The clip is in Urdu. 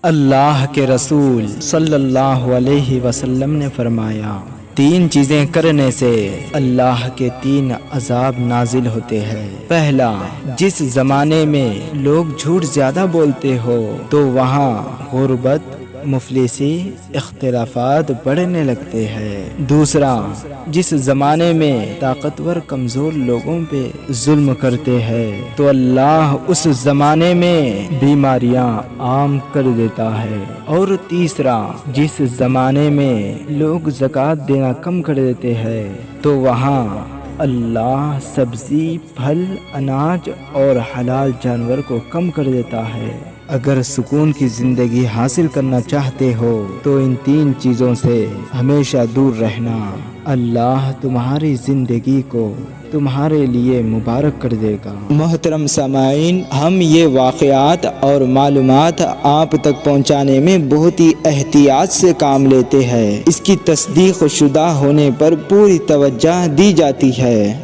اللہ کے رسول صلی اللہ علیہ وسلم نے فرمایا، تین چیزیں کرنے سے اللہ کے تین عذاب نازل ہوتے ہیں۔ پہلا، جس زمانے میں لوگ جھوٹ زیادہ بولتے ہو تو وہاں غربت، مفلسی، اختلافات بڑھنے لگتے ہیں۔ دوسرا، جس زمانے میں طاقتور کمزور لوگوں پہ ظلم کرتے ہیں تو اللہ اس زمانے میں بیماریاں عام کر دیتا ہے۔ اور تیسرا، جس زمانے میں لوگ زکوٰۃ دینا کم کر دیتے ہیں تو وہاں اللہ سبزی، پھل، اناج اور حلال جانور کو کم کر دیتا ہے۔ اگر سکون کی زندگی حاصل کرنا چاہتے ہو تو ان تین چیزوں سے ہمیشہ دور رہنا۔ اللہ تمہاری زندگی کو تمہارے لیے مبارک کر دے گا۔ محترم سامعین، ہم یہ واقعات اور معلومات آپ تک پہنچانے میں بہت ہی احتیاط سے کام لیتے ہیں۔ اس کی تصدیق شدہ ہونے پر پوری توجہ دی جاتی ہے۔